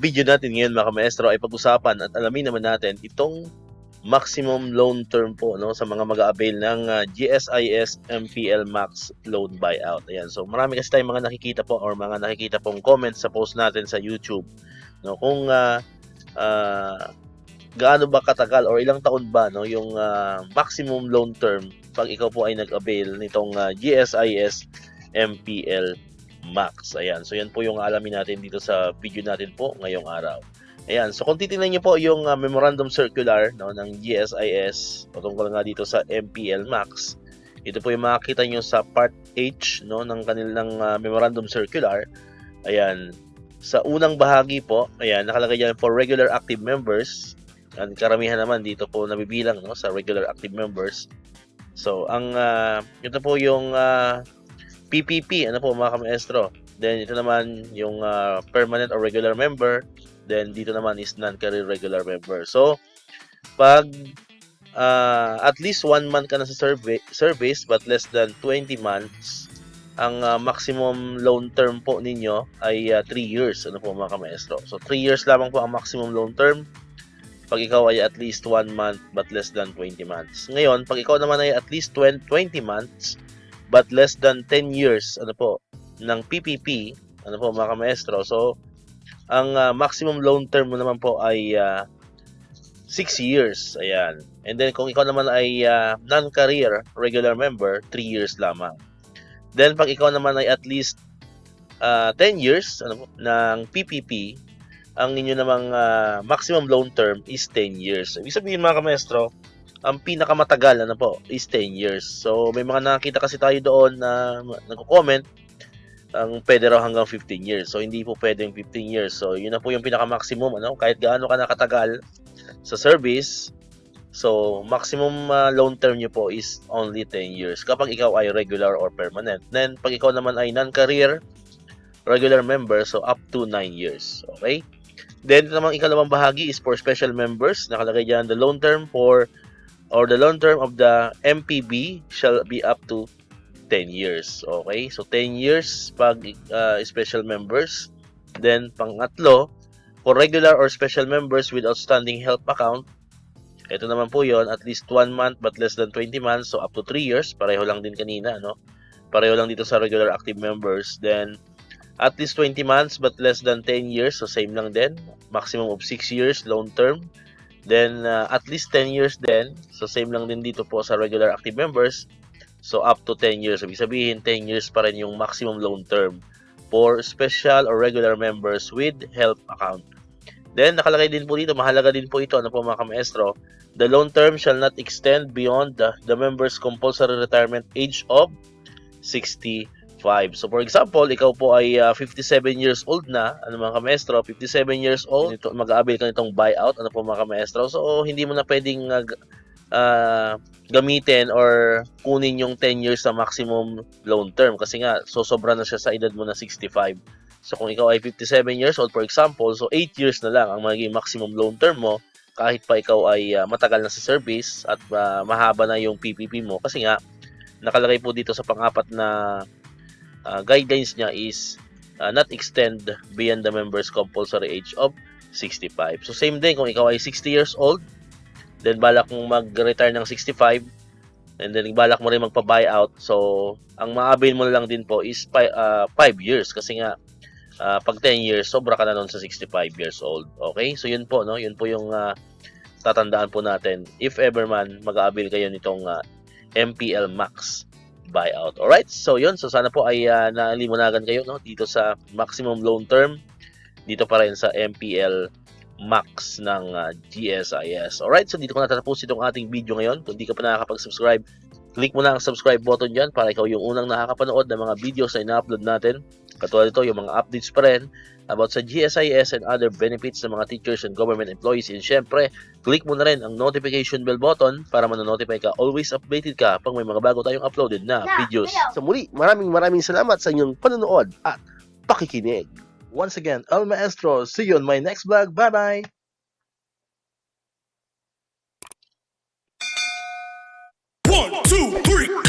video natin ngayon mga maestro ay pag-usapan at alamin naman natin itong maximum loan term po no sa mga mag-a-avail ng GSIS MPL Max Loan Buyout. Ayan. So marami kasi tayong mga nakikita po or mga nakikita pong comments sa post natin sa YouTube no kung gaano ba katagal or ilang taon ba no yung maximum loan term pag ikaw po ay nag-avail nitong GSIS MPL Max. Ayan. So yan po yung alamin natin dito sa video natin po ngayong araw. Ayan. So kung titingnan niyo po yung memorandum circular no ng GSIS patungkol nga dito sa MPL Max. Ito po yung makikita niyo sa part H no ng kanilang memorandum circular. Ayan. Sa unang bahagi po, ayan, nakalagay diyan for regular active members. Ang karamihan naman dito po nabibilang no sa regular active members. So ang ito po yung PPP, ano po mga maestro. Then ito naman yung permanent or regular member. Then dito naman is non-career regular member. So pag at least 1 month ka na sa service but less than 20 months, ang maximum loan term po ninyo ay 3 years. Ano po mga maestro. So 3 years lamang po ang maximum loan term pag ikaw ay at least 1 month but less than 20 months. Ngayon, pag ikaw naman ay at least 20 months but less than 10 years ano po ng PPP, ano po mga maestro. So ang maximum loan term mo naman po ay 6 years. Ayan. And then kung ikaw naman ay non-career regular member, 3 years lamang. Then pag ikaw naman ay at least 10 years ano po, ng PPP, ang inyo namang maximum loan term is 10 years. Ibig sabihin mga maestro, ang pinakamatagal ano po is 10 years. So may mga nakita kasi tayo doon na nagko-comment ang pwede raw hanggang 15 years. So hindi po pwedeng 15 years. So yun na po yung pinaka-maximum ano kahit gaano ka nakatagal sa service. So maximum loan term niyo po is only 10 years kapag ikaw ay regular or permanent. Then pag ikaw naman ay non-career regular member, so up to 9 years. Okay? Then namang ikalawang bahagi is for special members. Nakalagay diyan the loan term for or the loan term of the MPB shall be up to 10 years. Okay? So 10 years pag special members. Then pangatlo, for regular or special members with outstanding help account, ito naman po yon at least 1 month but less than 20 months, so up to 3 years. Pareho lang din kanina, no? Pareho lang dito sa regular active members. Then at least 20 months but less than 10 years, so same lang din. Maximum of 6 years loan term. Then at least 10 years din, so same lang din dito po sa regular active members. So up to 10 years. Ibig sabihin 10 years pa rin yung maximum loan term for special or regular members with help account. Then nakalagay din po dito, mahalaga din po ito ano po mga maestro. The loan term shall not extend beyond the member's compulsory retirement age of 65. So for example, ikaw po ay 57 years old na, ano mga maestro, 57 years old, mag-aabil ka nitong buyout, ano po mga maestro. So hindi mo na pwedeng gamitin or kunin yung 10 years na maximum loan term kasi nga sobra na siya sa edad mo na 65. So kung ikaw ay 57 years old for example, so 8 years na lang ang magiging maximum loan term mo kahit pa ikaw ay matagal na sa service at mahaba na yung PPP mo kasi nga nakalagay po dito sa pang-apat na guidelines niya is not extend beyond the member's compulsory age of 65. So same din kung ikaw ay 60 years old, then balak mong mag-retire ng 65, and then balak mo rin magpa-buyout, so ang ma-avail mo lang din po is 5 years kasi nga pag 10 years, sobra ka na nun sa 65 years old. Okay? So yun po, no? Yun po yung tatandaan po natin if ever man mag-avail kayo nitong MPL Max buyout. Alright? So yun. So sana po ay nalimunagan kayo no? Dito sa maximum loan term. Dito pa rin sa MPL Max ng GSIS. Alright? So dito ko natatapos itong ating video ngayon. Kung di ka pa nakakapag-subscribe, click mo na ang subscribe button dyan para ikaw yung unang nakakapanood ng mga videos na ina-upload natin. Katulad ito, yung mga updates pa rin about sa GSIS and other benefits ng mga teachers and government employees. And syempre, click mo na rin ang notification bell button para manonotify ka. Always updated ka pag may mga bago tayong uploaded na videos. Sa muli, maraming salamat sa inyong panonood at pakikinig. Once again, El Maestro. See you on my next vlog. Bye-bye! 1, 2, 3